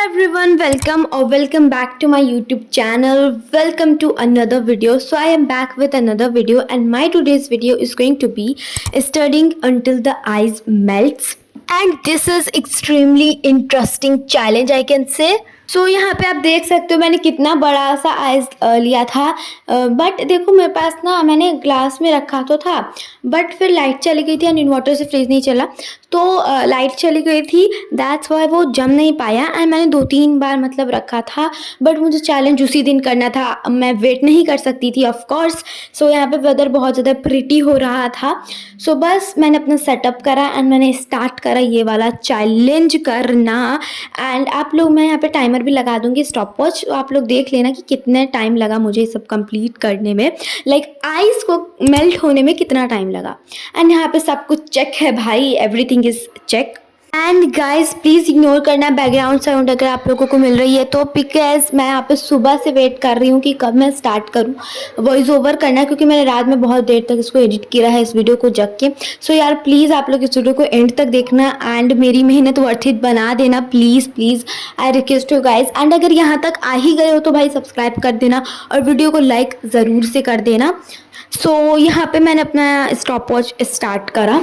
everyone, welcome back to my YouTube channel. Welcome to another video. So I am back with another video, and my today's video is going to be studying until the ice melts. And this is extremely interesting challenge, I can say. सो यहाँ पे आप देख सकते हो मैंने कितना बड़ा सा आइस लिया था, बट देखो मेरे पास ना मैंने ग्लास में रखा तो था, बट फिर लाइट चली गई थी एंड इन्वर्टर से फ्रिज नहीं चला, तो लाइट चली गई थी, दैट्स वाई वो जम नहीं पाया। एंड मैंने 2-3 बार मतलब रखा था, बट मुझे चैलेंज उसी दिन करना था, मैं वेट नहीं कर सकती थी ऑफ कोर्स। सो यहाँ पे वेदर बहुत ज़्यादा प्रिटी हो रहा था, सो बस मैंने अपना सेटअप करा एंड मैंने स्टार्ट करा ये वाला चैलेंज करना। एंड आप लोग, मैं यहाँ पे टाइमर भी लगा दूंगी स्टॉप वॉच, तो आप लोग देख लेना कि कितने टाइम लगा मुझे सब कंप्लीट करने में, लाइक आइस को मेल्ट होने में कितना टाइम लगा। एंड यहाँ पे सब कुछ चेक है भाई, everything is check. And guys please ignore करना बैकग्राउंड साउंड अगर आप लोगों को मिल रही है तो, बिकॉज मैं यहाँ पे सुबह से वेट कर रही हूँ कि कब मैं स्टार्ट करूँ वॉइस ओवर करना, क्योंकि मैंने रात में बहुत देर तक इसको एडिट किया है इस वीडियो को जग के। सो यार प्लीज़ आप लोग इस वीडियो को एंड तक देखना एंड मेरी मेहनत वर्थ इट बना देना, please please I request you guys. And अगर यहाँ तक आ ही गए हो तो भाई सब्सक्राइब कर देना और वीडियो को लाइक ज़रूर से कर देना। सो यहाँ पे मैंने अपना स्टॉप वॉच स्टार्ट करा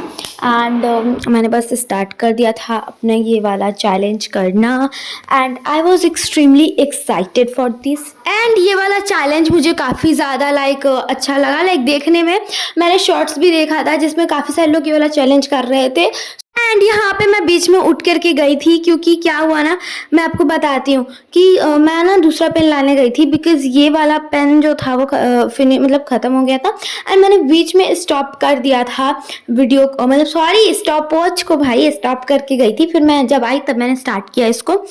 एंड मैंने बस स्टार्ट कर दिया था अपना ये वाला चैलेंज करना, and I was extremely excited for this. And ये वाला चैलेंज मुझे काफ़ी ज़्यादा लाइक अच्छा लगा, लाइक देखने में। मैंने शॉर्ट्स भी देखा था जिसमें काफ़ी सारे लोग ये वाला चैलेंज कर रहे थे। एंड यहाँ पे मैं बीच में उठ करके गई थी, क्योंकि क्या हुआ ना, मैं आपको बताती हूँ कि मैं ना दूसरा पेन लाने गई थी, बिकॉज ये वाला पेन जो था वो मतलब ख़त्म हो गया था। एंड मैंने बीच में स्टॉप कर दिया था वीडियो को, मतलब सॉरी स्टॉप वॉच को भाई, स्टॉप करके गई थी। फिर मैं जब आई तब मैंने स्टार्ट किया इसको।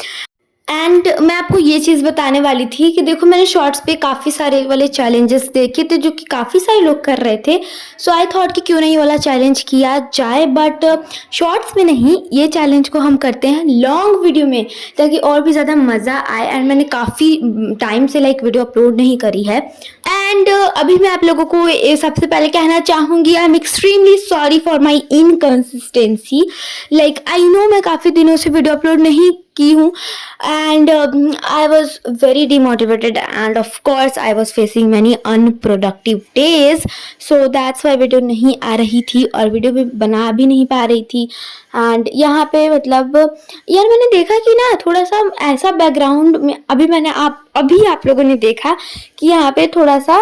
एंड मैं आपको ये चीज़ बताने वाली थी कि देखो मैंने शॉर्ट्स पे काफ़ी सारे वाले चैलेंजेस देखे थे जो कि काफ़ी सारे लोग कर रहे थे। सो आई थॉट कि क्यों नहीं ये वाला चैलेंज किया जाए, बट शॉर्ट्स में नहीं, ये चैलेंज को हम करते हैं लॉन्ग वीडियो में ताकि और भी ज़्यादा मज़ा आए। एंड मैंने काफ़ी टाइम से लाइक वीडियो अपलोड नहीं करी है। एंड अभी मैं आप लोगों को सबसे पहले कहना चाहूँगी, I am extremely sorry for my inconsistency. Like I know मैं काफ़ी दिनों से वीडियो अपलोड नहीं की हूँ and I was very demotivated end of course I was facing many unproductive days, so that's why video नहीं आ रही थी और वीडियो भी बना भी नहीं पा रही थी। एंड यहाँ पे मतलब यार मैंने देखा कि ना थोड़ा सा ऐसा बैकग्राउंड में अभी आप लोगों ने देखा कि यहाँ पे थोड़ा सा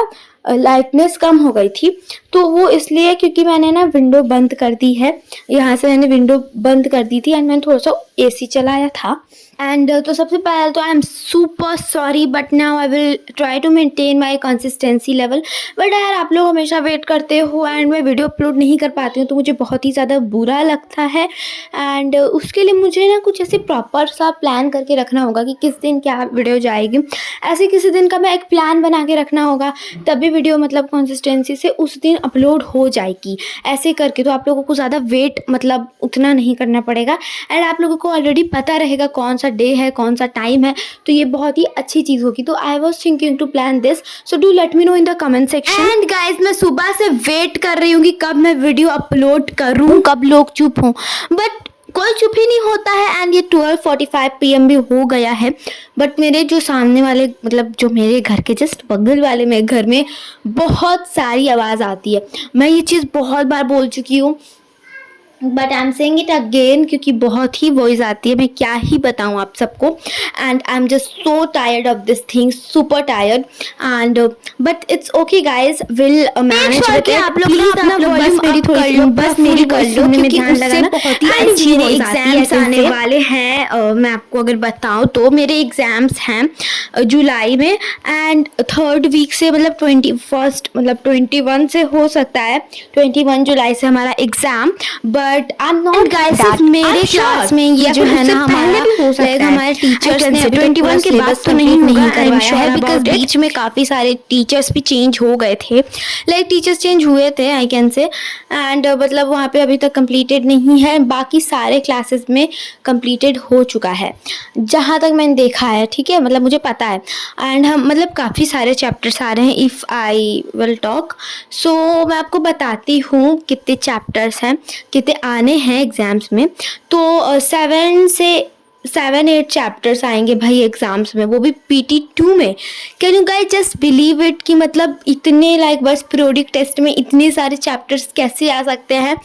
लाइटनेस कम हो गई थी, तो वो इसलिए क्योंकि मैंने ना विंडो बंद कर दी है, यहाँ से मैंने विंडो बंद कर दी थी एंड मैंने थोड़ा सा एसी चलाया था। एंड तो सबसे पहले तो I am super sorry, but now I will try to maintain my consistency level. But यार आप लोग हमेशा वेट करते हो एंड मैं वीडियो अपलोड नहीं कर पाती हूँ तो मुझे बहुत ही ज़्यादा बुरा लगता है। एंड उसके लिए मुझे ना कुछ ऐसे प्रॉपर सा प्लान करके रखना होगा कि किस दिन क्या वीडियो जाएगी, ऐसे किसी दिन का मैं एक प्लान बना के रखना होगा, तभी वीडियो मतलब कंसिस्टेंसी से उस दिन अपलोड हो जाएगी। ऐसे करके तो आप लोगों को ज़्यादा वेट मतलब उतना नहीं करना पड़ेगा एंड आप लोगों को ऑलरेडी पता रहेगा कौन सा डे है, कौन सा टाइम है, तो ये बहुत ही अच्छी चीज़ होगी। तो I was thinking to plan this, so do let me know in the comment section. And guys मैं सुबह से वेट कर रही हूँ कि कब मैं वीडियो अपलोड करूँ, कब लोग चुप हों, बट कोई चुप ही नहीं होता है। एंड ये 12:45 PM भी हो गया है, बट मेरे जो सामने वाले मतलब जो मेरे घर के जस्ट बगल वाले में घर में बहुत सारी आवाज़ आती है। मैं ये चीज़ बहुत बार बोल चुकी हूँ, but I am saying it again, क्योंकि बहुत ही वॉइस आती है, मैं क्या ही बताऊँ आप सबको। And I am just so tired of this thing, super tired. And but it's okay guys, will manage with it. आप लोग अपना वॉल्यूम मेरी थोड़ी बस मेरी कर लो, क्योंकि उससे बहुत ही अच्छी मेरे एग्जाम्स आने वाले हैं। मैं आपको अगर बताऊँ तो मेरे एग्जाम्स हैं जुलाई में एंड 3rd वीक से मतलब 21st मतलब 21 से हो सकता है, 21 जुलाई से हमारा exam. But I am not guys, मेरे क्लास में ये जो है ना हमारे टीचर्स ने 21 के बाद तो नहीं करवाया है, बिकॉज बीच में काफ़ी सारे टीचर्स भी चेंज हो गए थे, लाइक टीचर्स चेंज हुए थे आई कैन से। एंड मतलब वहाँ पे अभी तक कंप्लीटेड नहीं है, बाकी सारे क्लासेस में कंप्लीटेड हो चुका है जहाँ तक मैंने देखा है, ठीक है, मतलब मुझे पता है। एंड हम मतलब काफ़ी सारे चैप्टर्स आ रहे हैं, इफ़ आई विल टॉक। सो मैं आपको बताती हूँ कितने चैप्टर्स हैं, कितने आने हैं एग्ज़ाम्स में। तो 7 से 7-8 चैप्टर्स आएंगे भाई एग्जाम्स में, वो भी PT2 में। Can you guys just believe it कि मतलब इतने लाइक बस पीरियोडिक टेस्ट में इतने सारे चैप्टर्स कैसे आ सकते हैं।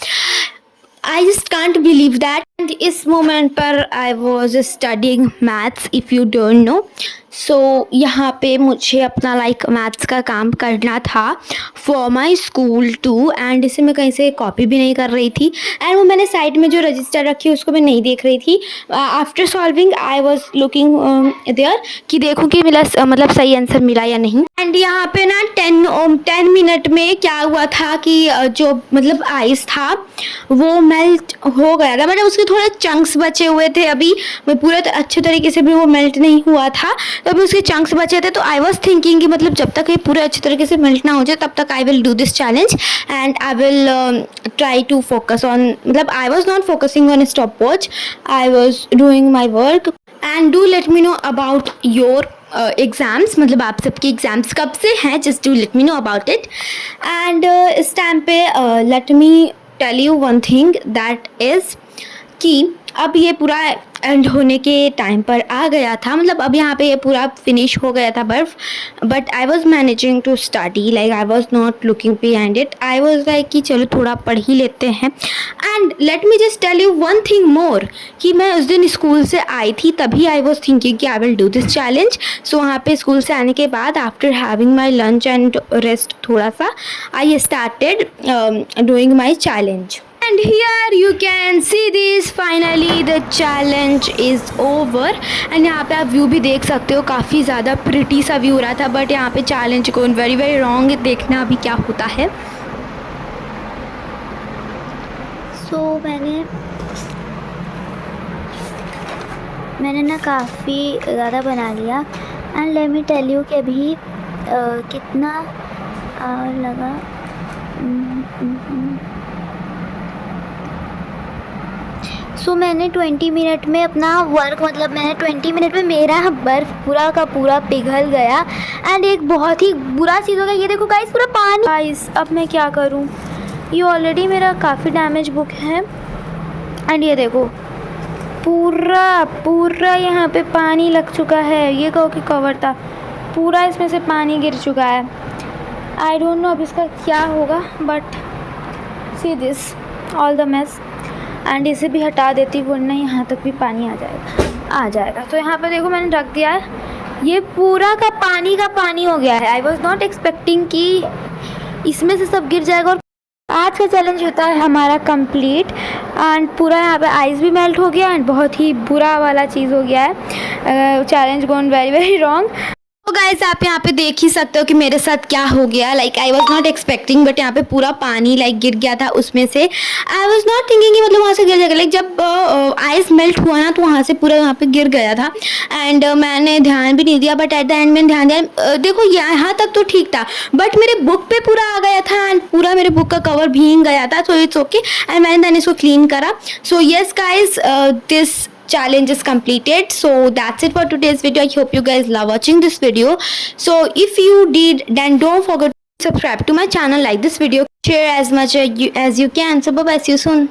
I just can't believe that. And इस मोमेंट पर I was studying maths, if you don't know. So यहाँ पे मुझे अपना लाइक मैथ्स का काम करना था for my school too, and इसे मैं कहीं से कॉपी भी नहीं कर रही थी, एंड वो मैंने साइड में जो रजिस्टर रखी उसको मैं नहीं देख रही थी। After solving I was looking there कि देखूँ कि मिला मतलब सही आंसर मिला या नहीं। एंड यहाँ पे ना 10 मिनट में क्या हुआ था कि जो मतलब आइस था वो मेल्ट हो गया था, मतलब उसके थोड़े चंक्स बचे हुए थे अभी, मैं पूरे अच्छे तरीके से भी वो मेल्ट नहीं हुआ था, तो अभी उसके चंक्स बचे थे। तो आई वॉज थिंकिंग कि मतलब जब तक ये पूरे अच्छे तरीके से मेल्ट ना हो जाए तब तक I will do this challenge and I will try to focus on, मतलब I was not focusing on stopwatch, I was doing my work. And do let me know about your exams, मतलब आप सबके exams कब से हैं, just do let me know about it. And इस time पे let me tell you one thing that is कि अब ये पूरा एंड होने के टाइम पर आ गया था, मतलब अब यहाँ पे ये पूरा फिनिश हो गया था बर्फ, but I was managing to study, like I was not looking behind it, I was like कि चलो थोड़ा पढ़ ही लेते हैं। And let me just tell you one thing more कि मैं उस दिन स्कूल से आई थी तभी आई वॉज थिंकिंग कि I will do this challenge. So वहाँ पे स्कूल से आने के बाद after having my lunch and rest थोड़ा सा, I started doing my challenge. And here you can see this, finally the challenge is over। and यहाँ पे आप व्यू भी देख सकते हो, काफ़ी ज़्यादा प्रिटी सा व्यू हो रहा था, बट यहाँ पे चैलेंज गोन वेरी वेरी रॉन्ग, देखना अभी क्या होता है। सो मैंने ना काफ़ी ज़्यादा बना लिया, and let me tell you कि अभी कितना लगा। सो मैंने 20 मिनट में अपना वर्क, मतलब मैंने 20 मिनट में मेरा बर्फ़ पूरा का पूरा पिघल गया। एंड एक बहुत ही बुरा चीज़ हो गया, ये देखो गाइस पूरा पानी। गाइस अब मैं क्या करूँ, ये ऑलरेडी मेरा काफ़ी डैमेज बुक है, एंड ये देखो पूरा यहाँ पे पानी लग चुका है, ये कहो कि कवर था, पूरा इसमें से पानी गिर चुका है। आई डोंट नो अब इसका क्या होगा, but see this all the mess. And इसे भी हटा देती वरना यहाँ तक भी पानी आ जाएगा। तो यहाँ पे देखो मैंने रख दिया है, ये पूरा का पानी हो गया है। आई वॉज नॉट एक्सपेक्टिंग कि इसमें से सब गिर जाएगा। और आज का चैलेंज होता है हमारा कंप्लीट, एंड पूरा यहाँ पे आइस भी मेल्ट हो गया, एंड बहुत ही बुरा वाला चीज़ हो गया है। चैलेंज गोन वेरी वेरी रॉन्ग। तो गाइस आप यहाँ पे देख ही सकते हो कि मेरे साथ क्या हो गया, like I was not expecting, but यहाँ पे पूरा पानी लाइक गिर गया था उसमें से। आई वॉज नॉट थिंकिंग कि मतलब वहाँ से गिर जाएगा, लाइक जब आइस मेल्ट हुआ ना तो वहाँ से पूरा यहाँ पे गिर गया था, एंड मैंने ध्यान भी नहीं दिया, बट एट द एंड मैंने ध्यान दिया। देखो यहाँ तक तो ठीक था, बट मेरे बुक पे पूरा आ गया था, एंड पूरा मेरे बुक का कवर भीग गया था। सो इट्स ओके, एंड मैंने देन इसको क्लीन करा। So yes guys, this challenge is completed. So that's it for today's video. I hope you guys love watching this video. So if you did, then don't forget to subscribe to my channel, like this video, share as much as you can. So bye bye, see you soon.